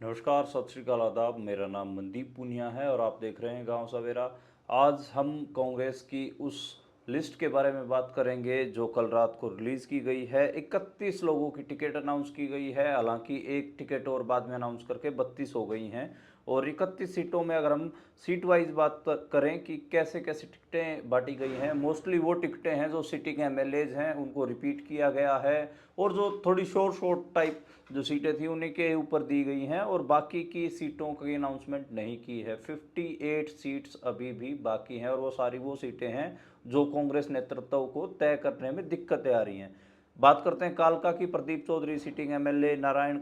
नमस्कार, सत श्रीकाल, आदाब। मेरा नाम मनदीप पुनिया है और आप देख रहे हैं गांव सवेरा। आज हम कांग्रेस की उस लिस्ट के बारे में बात करेंगे जो कल रात को रिलीज़ की गई है। 31 लोगों की टिकट अनाउंस की गई है, हालांकि एक टिकट और बाद में अनाउंस करके 32 हो गई हैं। और 31 सीटों में अगर हम सीट वाइज बात करें कि कैसे कैसे टिकटें बांटी गई हैं, मोस्टली वो टिकटें हैं जो सिटिंग एमएलएज हैं उनको रिपीट किया गया है, और जो थोड़ी शॉर्ट टाइप जो सीटें थी उन्हीं के ऊपर दी गई हैं, और बाकी की सीटों की अनाउंसमेंट नहीं की है। 58 सीट्स अभी भी बाकी हैं, और वो सारी वो सीटें हैं जो कांग्रेस नेतृत्व को तय करने में दिक्कतें आ रही हैं। बात करते हैं कालका की। प्रदीप चौधरी सिटिंग एमएलए नारायण,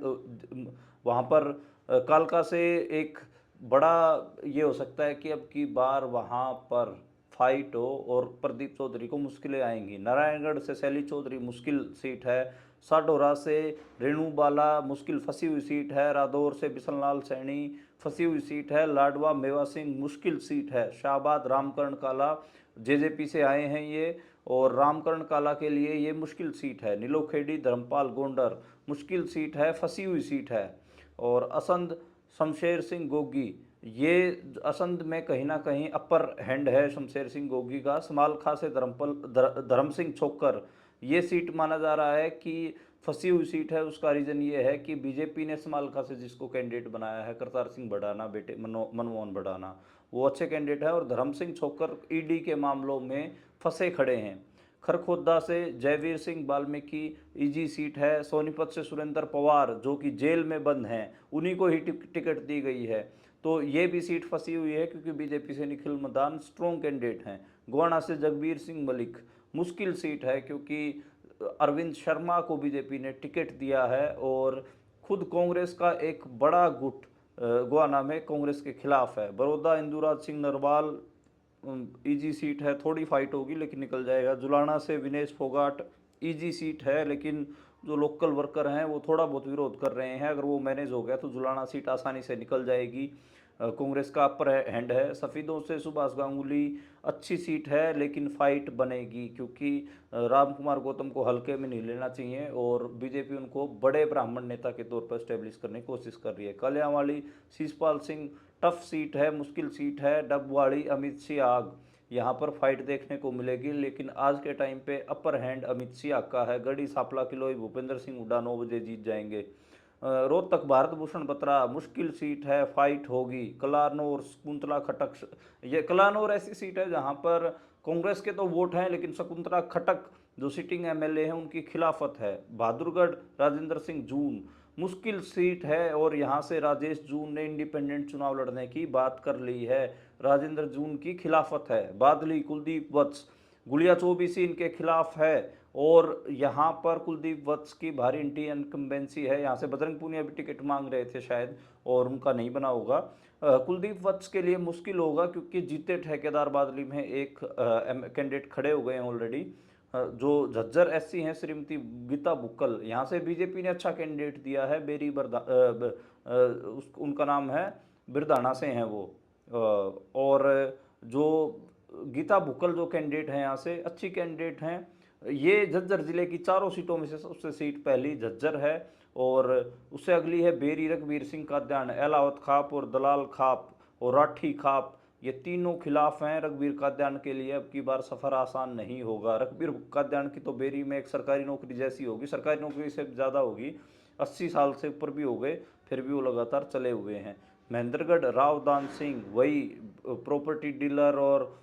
वहाँ पर कालका से एक बड़ा ये हो सकता है कि अब की बार वहाँ पर फाइट हो और प्रदीप चौधरी को मुश्किलें आएंगी। नारायणगढ़ से शैली चौधरी मुश्किल सीट है। साडोरा से रेणु बाला मुश्किल फंसी हुई सीट है। रादौर से बिशन लाल सैनी फंसी हुई सीट है। लाडवा मेवा सिंह मुश्किल सीट है। शाहबाद रामकरण काला जेजेपी से आए हैं ये, और रामकरण काला के लिए ये मुश्किल सीट है। नीलोखेड़ी धर्मपाल गोंडर मुश्किल सीट है, फंसी हुई सीट है। और असंध शमशेर सिंह गोगी, ये असंध में कहीं ना कहीं अपर हैंड है शमशेर सिंह गोगी का। समालखा से धर्म सिंह छोक्कर, ये सीट माना जा रहा है कि फंसी हुई सीट है। उसका रीज़न ये है कि बीजेपी ने समालखा से जिसको कैंडिडेट बनाया है, करतार सिंह भड़ाना, बेटे मनमोहन भड़ाना, वो अच्छे कैंडिडेट है। और धर्म सिंह छोक्कर ईडी के मामलों में फंसे खड़े हैं। खरखोदा से जयवीर सिंह वाल्मीकि ईजी सीट है। सोनीपत से सुरेंद्र पवार जो कि जेल में बंद हैं, उन्हीं को ही टिकट दी गई है। तो ये भी सीट फंसी हुई है क्योंकि बीजेपी से निखिल मदान स्ट्रॉन्ग कैंडिडेट हैं। गोवाना से जगबीर सिंह मलिक मुश्किल सीट है क्योंकि अरविंद शर्मा को बीजेपी ने टिकट दिया है, और खुद कांग्रेस का एक बड़ा गुट गोवाना में कांग्रेस के खिलाफ है। बड़ौदा इंदुराज सिंह नरवाल इजी सीट है, थोड़ी फाइट होगी लेकिन निकल जाएगा। जुलाना से विनेश फोगाट इजी सीट है, लेकिन जो लोकल वर्कर हैं वो थोड़ा बहुत विरोध कर रहे हैं। अगर वो मैनेज हो गया तो जुलाना सीट आसानी से निकल जाएगी। कांग्रेस का अपर हैंड है। सफ़ीदों से सुभाष गांगुली अच्छी सीट है लेकिन फाइट बनेगी, क्योंकि राम कुमार गौतम को हल्के में नहीं लेना चाहिए, और बीजेपी उनको बड़े ब्राह्मण नेता के तौर पर स्टेब्लिश करने की कोशिश कर रही है। कल्याणवाली शीशपाल सिंह टफ सीट है, मुश्किल सीट है। डबवाड़ी अमित सियाग, यहाँ पर फाइट देखने को मिलेगी, लेकिन आज के टाइम पे अपर हैंड अमित सियाग का है। गढ़ी सांपला किलोई भूपेंद्र सिंह हुड्डा 9 बजे जीत जाएंगे। रोहतक भारत भूषण बत्रा मुश्किल सीट है, फाइट होगी। कलानौर शकुंतला खटक, ये कलानौर ऐसी सीट है जहाँ पर कांग्रेस के तो वोट हैं लेकिन शकुंतला खटक जो सिटिंग एमएलए हैं उनकी खिलाफत है। बहादुरगढ़ राजेंद्र सिंह जून मुश्किल सीट है, और यहाँ से राजेश जून ने इंडिपेंडेंट चुनाव लड़ने की बात कर ली है। राजेंद्र जून की खिलाफत है। बादली कुलदीप वत्स गुड़िया चौबीसी इनके खिलाफ है, और यहाँ पर कुलदीप वत्स की भारी एंटी इनकम्बेंसी है। यहाँ से बजरंग पूनिया भी टिकट मांग रहे थे शायद, और उनका नहीं बना होगा। कुलदीप वत्स के लिए मुश्किल होगा क्योंकि जीते ठेकेदार बादली में एक कैंडिडेट खड़े हो गए हैं ऑलरेडी। जो झज्जर एससी हैं श्रीमती गीता बुक्कल, यहाँ से बीजेपी ने अच्छा कैंडिडेट दिया है। बेरी उनका नाम है, बिरधाना से हैं वो। और जो गीता बुक्कल जो कैंडिडेट हैं यहाँ से अच्छी कैंडिडेट हैं। ये झज्जर जिले की चारों सीटों में से सबसे सीट पहली झज्जर है, और उससे अगली है बेरी रघबीर सिंह काद्यान, एलावत खाप और दलाल खाप और राठी खाप, ये तीनों खिलाफ हैं। रघबीर काद्यान के लिए अब की बार सफ़र आसान नहीं होगा। रघबीर काद्यान की तो बेरी में एक सरकारी नौकरी जैसी होगी, सरकारी नौकरी से ज़्यादा होगी। 80 साल से ऊपर भी हो गए, फिर भी वो लगातार चले हुए हैं। महेंद्रगढ़ रावदान सिंह, वही प्रॉपर्टी डीलर, और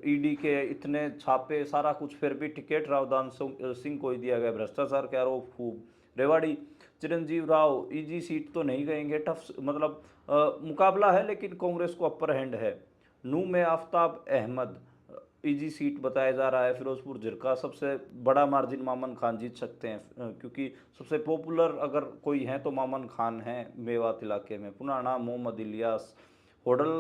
ईडी के इतने छापे सारा कुछ, फिर भी टिकट रावदान सिंह को ही दिया गया। भ्रष्टाचार के आरोप खूब। रेवाड़ी चिरंजीव राव इजी सीट तो नहीं गएंगे, टफ मतलब मुकाबला है लेकिन कांग्रेस को अपर हैंड है। नू में आफ्ताब अहमद इजी सीट बताया जा रहा है। फिरोजपुर झिरका सबसे बड़ा मार्जिन मामन खान जीत सकते हैं, क्योंकि सबसे पॉपुलर अगर कोई है तो मामन खान है मेवात इलाके में। पुनाना मोहम्मद इलियास। होडल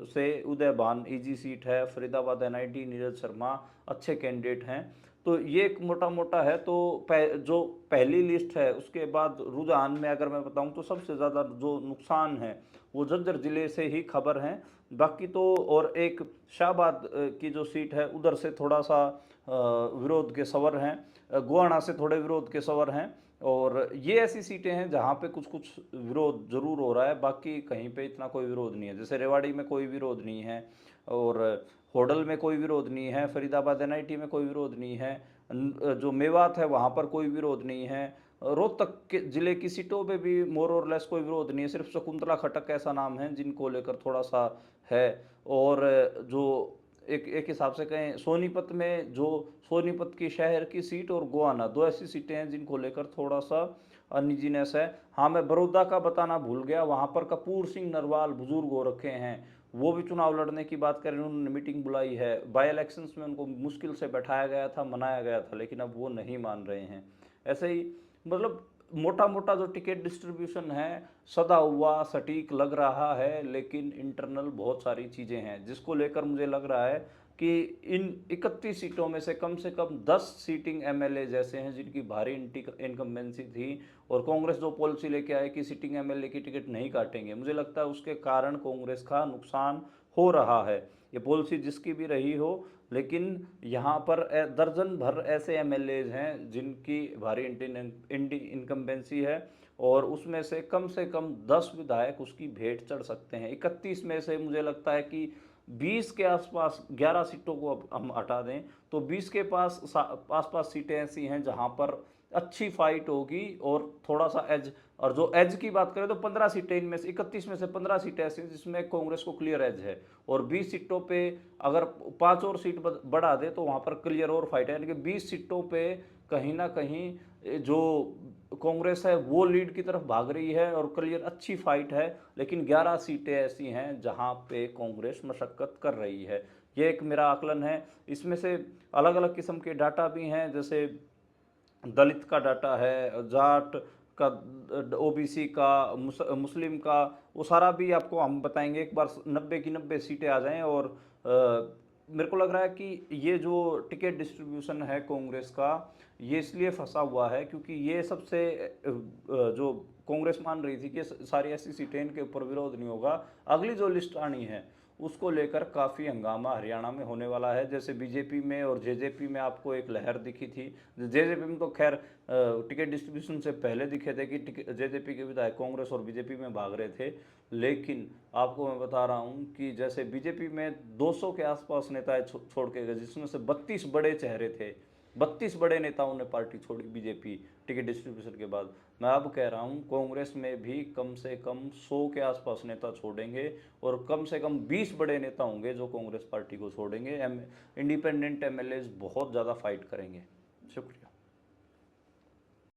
से उदय भान इजी सीट है। फरीदाबाद एनआईटी नीरज शर्मा अच्छे कैंडिडेट हैं। तो ये एक मोटा मोटा है। तो जो पहली लिस्ट है उसके बाद रुझान में अगर मैं बताऊं तो सबसे ज़्यादा जो नुकसान है वो झज्जर जिले से ही खबर हैं। बाकी तो, और एक शाहबाद की जो सीट है उधर से थोड़ा सा विरोध के सवर हैं। गोवाना से थोड़े विरोध के सवर हैं। और ये ऐसी सीटें हैं जहाँ पे कुछ कुछ विरोध जरूर हो रहा है, बाकी कहीं पे इतना कोई विरोध नहीं है। जैसे रेवाड़ी में कोई विरोध नहीं है, और होडल में कोई विरोध नहीं है, फरीदाबाद एनआईटी में कोई विरोध नहीं है, जो मेवात है वहाँ पर कोई विरोध नहीं है, रोहतक के जिले की सीटों पे भी मोर और लेस कोई विरोध नहीं है। सिर्फ शकुंतला खट्टक ऐसा नाम है जिनको लेकर थोड़ा सा है। और जो एक एक हिसाब से कहें, सोनीपत में जो सोनीपत की शहर की सीट और गोवाना, दो ऐसी सीटें हैं जिनको लेकर थोड़ा सा अनइजीनेस है। हाँ, मैं बड़ौदा का बताना भूल गया, वहाँ पर कपूर सिंह नरवाल बुजुर्ग हो रखे हैं, वो भी चुनाव लड़ने की बात करें, उन्होंने मीटिंग बुलाई है। बाई इलेक्शंस में उनको मुश्किल से बैठाया गया था, मनाया गया था, लेकिन अब वो नहीं मान रहे हैं। ऐसे ही मतलब मोटा मोटा जो टिकट डिस्ट्रीब्यूशन है सदा हुआ सटीक लग रहा है, लेकिन इंटरनल बहुत सारी चीज़ें हैं जिसको लेकर मुझे लग रहा है कि इन 31 सीटों में से कम 10 सीटिंग एमएलए जैसे हैं जिनकी भारी इनकम्बेंसी थी, और कांग्रेस जो पॉलिसी लेके आए कि सीटिंग एमएलए की टिकट नहीं काटेंगे, मुझे लगता है उसके कारण कांग्रेस का नुकसान हो रहा है। ये पॉलिसी जिसकी भी रही हो, लेकिन यहाँ पर दर्जन भर ऐसे एमएलए हैं जिनकी भारी इनकम्बेंसी है, और उसमें से कम 10 विधायक उसकी भेंट चढ़ सकते हैं। 31 में से मुझे लगता है कि 20 के आसपास, 11 सीटों को अब हम हटा दें तो 20 के आसपास सीटें ऐसी हैं जहां पर अच्छी फाइट होगी और थोड़ा सा एज। और जो एज की बात करें तो 15 सीटें, इनमें से 31 में से 15 सीटें ऐसी हैं जिसमें कांग्रेस को क्लियर एज है, और 20 सीटों पे अगर 5 और सीट बढ़ा दे तो वहां पर क्लियर और फाइट है, यानी कि 20 सीटों पे कहीं ना कहीं जो कांग्रेस है वो लीड की तरफ भाग रही है और क्लियर अच्छी फाइट है। लेकिन 11 सीटें ऐसी हैं जहां पे कांग्रेस मशक्कत कर रही है, ये एक मेरा आकलन है। इसमें से अलग अलग किस्म के डाटा भी हैं, जैसे दलित का डाटा है, जाट का, ओबीसी का, मुस्लिम का, वो सारा भी आपको हम बताएंगे। एक बार 90 की 90 सीटें आ जाएं, और मेरे को लग रहा है कि ये जो टिकट डिस्ट्रीब्यूशन है कांग्रेस का, ये इसलिए फंसा हुआ है क्योंकि ये सबसे जो कांग्रेस मान रही थी कि सारी ऐसी सीटें इनके ऊपर विरोध नहीं होगा, अगली जो लिस्ट आनी है उसको लेकर काफ़ी हंगामा हरियाणा में होने वाला है। जैसे बीजेपी में और जेजेपी में आपको एक लहर दिखी थी, जेजेपी में तो खैर टिकट डिस्ट्रीब्यूशन से पहले दिखे थे कि जेजेपी के विधायक कांग्रेस और बीजेपी में भाग रहे थे, लेकिन आपको मैं बता रहा हूं कि जैसे बीजेपी में 200 के आसपास नेता छोड़ के गए, जिसमें से 32 बड़े चेहरे थे, 32 बड़े नेताओं ने पार्टी छोड़ी बीजेपी टिकट डिस्ट्रीब्यूशन के बाद। मैं अब कह रहा हूं कांग्रेस में भी कम से कम 100 के आसपास नेता छोड़ेंगे, और कम से कम 20 बड़े नेता होंगे जो कांग्रेस पार्टी को छोड़ेंगे। इंडिपेंडेंट एमएलए बहुत ज़्यादा फाइट करेंगे। शुक्रिया।